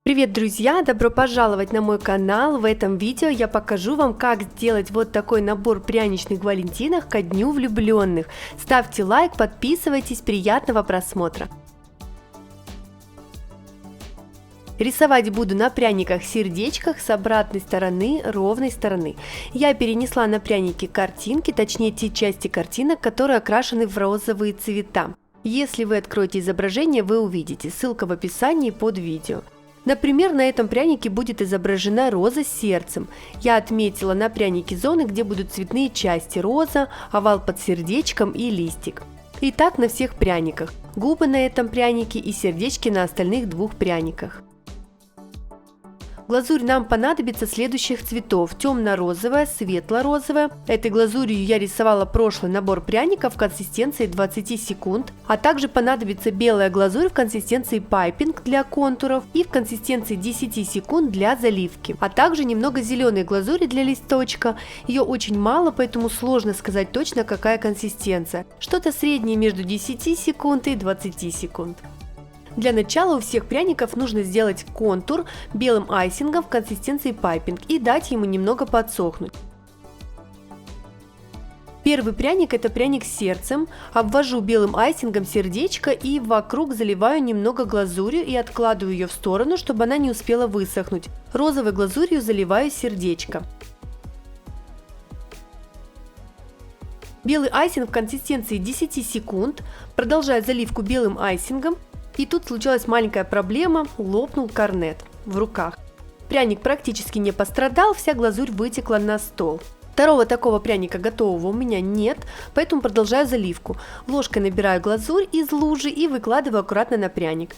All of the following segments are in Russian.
Привет, друзья! Добро пожаловать на мой канал! В этом видео я покажу вам, как сделать вот такой набор пряничных валентинок ко Дню влюбленных. Ставьте лайк, подписывайтесь, приятного просмотра! Рисовать буду на пряниках-сердечках с обратной стороны, ровной стороны. Я перенесла на пряники картинки, точнее те части картинок, которые окрашены в розовые цвета. Если вы откроете изображение, вы увидите, ссылка в описании под видео. Например, на этом прянике будет изображена роза с сердцем. Я отметила на прянике зоны, где будут цветные части: роза, овал под сердечком и листик. И так на всех пряниках. Губы на этом прянике и сердечки на остальных двух пряниках. Глазурь нам понадобится следующих цветов: темно-розовая, светло-розовая. Этой глазурью я рисовала прошлый набор пряников в консистенции 20 секунд, а также понадобится белая глазурь в консистенции пайпинг для контуров и в консистенции 10 секунд для заливки, а также немного зеленой глазури для листочка. Ее очень мало, поэтому сложно сказать точно, какая консистенция. Что-то среднее между 10 секунд и 20 секунд. Для начала у всех пряников нужно сделать контур белым айсингом в консистенции пайпинг и дать ему немного подсохнуть. Первый пряник — это пряник с сердцем. Обвожу белым айсингом сердечко и вокруг заливаю немного глазурью и откладываю ее в сторону, чтобы она не успела высохнуть. Розовой глазурью заливаю сердечко. Белый айсинг в консистенции 10 секунд. Продолжаю заливку белым айсингом. И тут случилась маленькая проблема, лопнул корнет в руках. Пряник практически не пострадал, вся глазурь вытекла на стол. Второго такого пряника готового у меня нет, поэтому продолжаю заливку. Ложкой набираю глазурь из лужи и выкладываю аккуратно на пряник.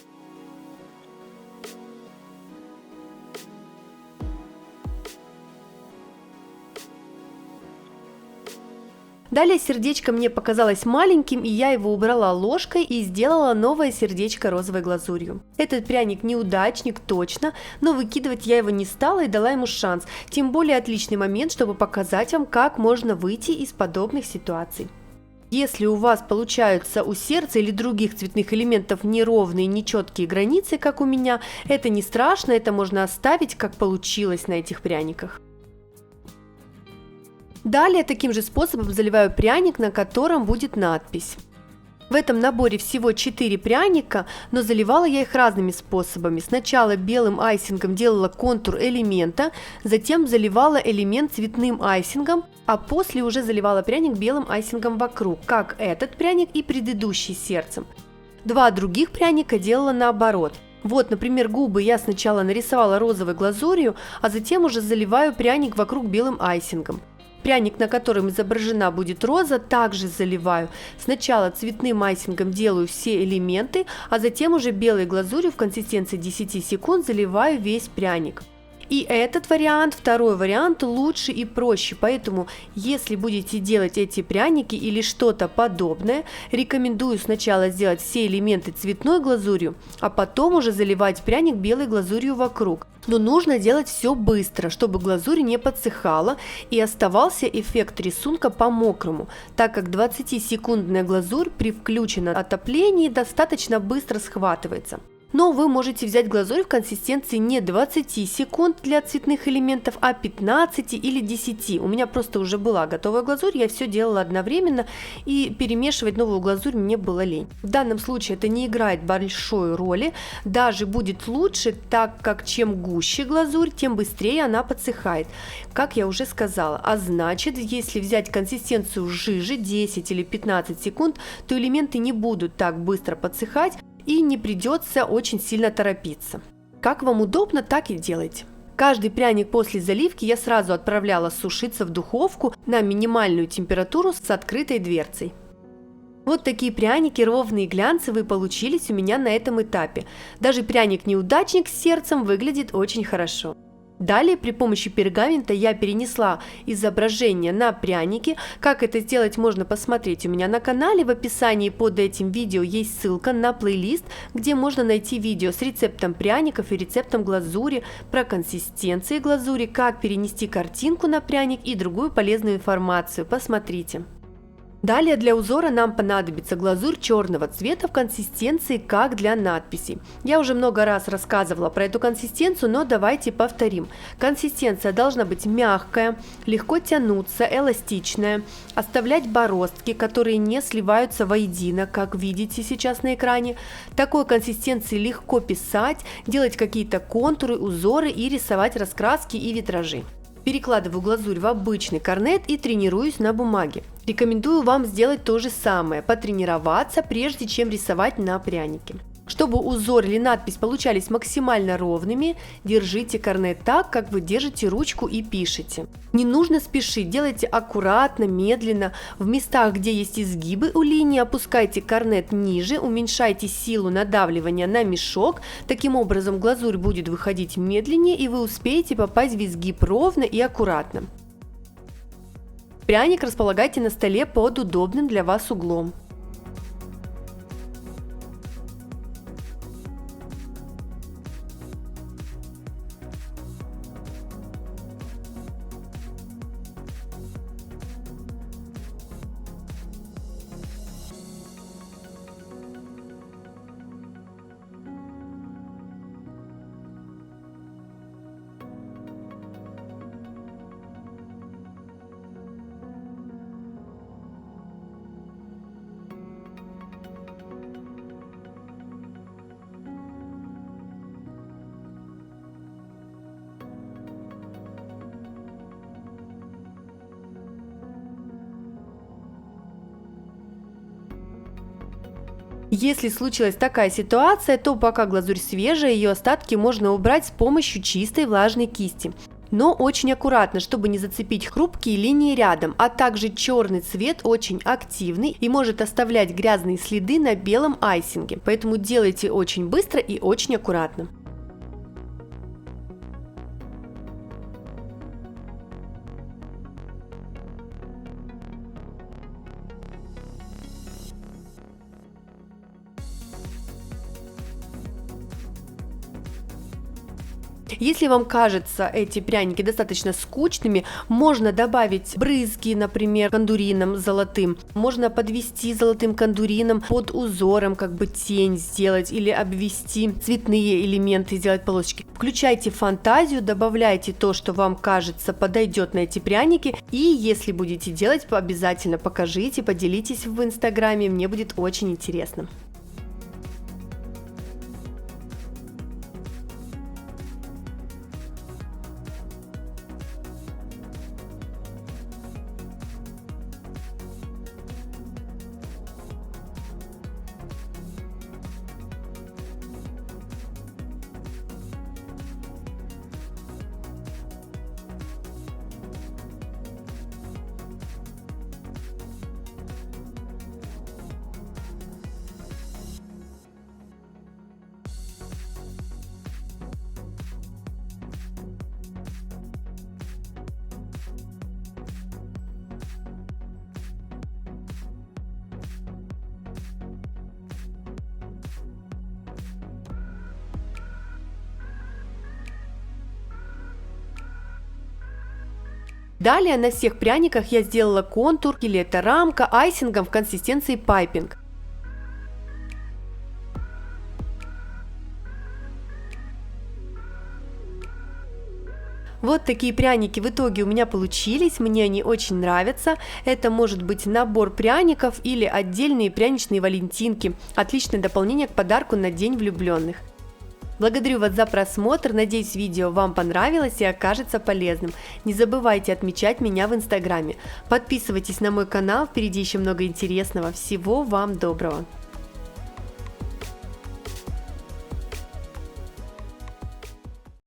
Далее сердечко мне показалось маленьким, и я его убрала ложкой и сделала новое сердечко розовой глазурью. Этот пряник неудачник, точно, но выкидывать я его не стала и дала ему шанс. Тем более отличный момент, чтобы показать вам, как можно выйти из подобных ситуаций. Если у вас получаются у сердца или других цветных элементов неровные, нечеткие границы, как у меня, это не страшно, это можно оставить, как получилось на этих пряниках. Далее таким же способом заливаю пряник, на котором будет надпись. В этом наборе всего 4 пряника, но заливала я их разными способами. Сначала белым айсингом делала контур элемента, затем заливала элемент цветным айсингом, а после уже заливала пряник белым айсингом вокруг, как этот пряник и предыдущий с сердцем. Два других пряника делала наоборот. Вот, например, губы я сначала нарисовала розовой глазурью, а затем уже заливаю пряник вокруг белым айсингом. Пряник, на котором изображена будет роза, также заливаю. Сначала цветным айсингом делаю все элементы, а затем уже белой глазурью в консистенции 10 секунд заливаю весь пряник. И этот вариант, второй вариант, лучше и проще, поэтому если будете делать эти пряники или что-то подобное, рекомендую сначала сделать все элементы цветной глазурью, а потом уже заливать пряник белой глазурью вокруг. Но нужно делать все быстро, чтобы глазурь не подсыхала и оставался эффект рисунка по-мокрому, так как 20-секундная глазурь при включенном отоплении достаточно быстро схватывается. Но вы можете взять глазурь в консистенции не 20 секунд для цветных элементов, а 15 или 10. У меня просто уже была готовая глазурь, я все делала одновременно, и перемешивать новую глазурь мне было лень. В данном случае это не играет большой роли, даже будет лучше, так как чем гуще глазурь, тем быстрее она подсыхает, как я уже сказала. А значит, если взять консистенцию жижи 10 или 15 секунд, то элементы не будут так быстро подсыхать, и не придется очень сильно торопиться. Как вам удобно, так и делайте. Каждый пряник после заливки я сразу отправляла сушиться в духовку на минимальную температуру с открытой дверцей. Вот такие пряники ровные и глянцевые получились у меня на этом этапе. Даже пряник-неудачник с сердцем выглядит очень хорошо. Далее при помощи пергамента я перенесла изображение на пряники. Как это сделать, можно посмотреть у меня на канале. В описании под этим видео есть ссылка на плейлист, где можно найти видео с рецептом пряников и рецептом глазури, про консистенции глазури, как перенести картинку на пряник и другую полезную информацию. Посмотрите. Далее для узора нам понадобится глазурь черного цвета в консистенции, как для надписей. Я уже много раз рассказывала про эту консистенцию, но давайте повторим. Консистенция должна быть мягкая, легко тянуться, эластичная, оставлять бороздки, которые не сливаются воедино, как видите сейчас на экране. Такой консистенции легко писать, делать какие-то контуры, узоры и рисовать раскраски и витражи. Перекладываю глазурь в обычный корнет и тренируюсь на бумаге. Рекомендую вам сделать то же самое, потренироваться, прежде чем рисовать на прянике. Чтобы узор или надпись получались максимально ровными, держите корнет так, как вы держите ручку и пишете. Не нужно спешить, делайте аккуратно, медленно. В местах, где есть изгибы у линии, опускайте корнет ниже, уменьшайте силу надавливания на мешок. Таким образом глазурь будет выходить медленнее, и вы успеете попасть в изгиб ровно и аккуратно. Пряник располагайте на столе под удобным для вас углом. Если случилась такая ситуация, то пока глазурь свежая, ее остатки можно убрать с помощью чистой влажной кисти. Но очень аккуратно, чтобы не зацепить хрупкие линии рядом, а также черный цвет очень активный и может оставлять грязные следы на белом айсинге, поэтому делайте очень быстро и очень аккуратно. Если вам кажется эти пряники достаточно скучными, можно добавить брызги, например, кондурином золотым. Можно подвести золотым кондурином под узором, как бы тень сделать, или обвести цветные элементы, сделать полосочки. Включайте фантазию, добавляйте то, что вам кажется подойдет на эти пряники. И если будете делать, обязательно покажите, поделитесь в инстаграме, мне будет очень интересно. Далее на всех пряниках я сделала контур или это рамка айсингом в консистенции пайпинг. Вот такие пряники в итоге у меня получились, мне они очень нравятся. Это может быть набор пряников или отдельные пряничные валентинки. Отличное дополнение к подарку на День влюбленных. Благодарю вас за просмотр, надеюсь, видео вам понравилось и окажется полезным. Не забывайте отмечать меня в инстаграме. Подписывайтесь на мой канал, впереди еще много интересного. Всего вам доброго!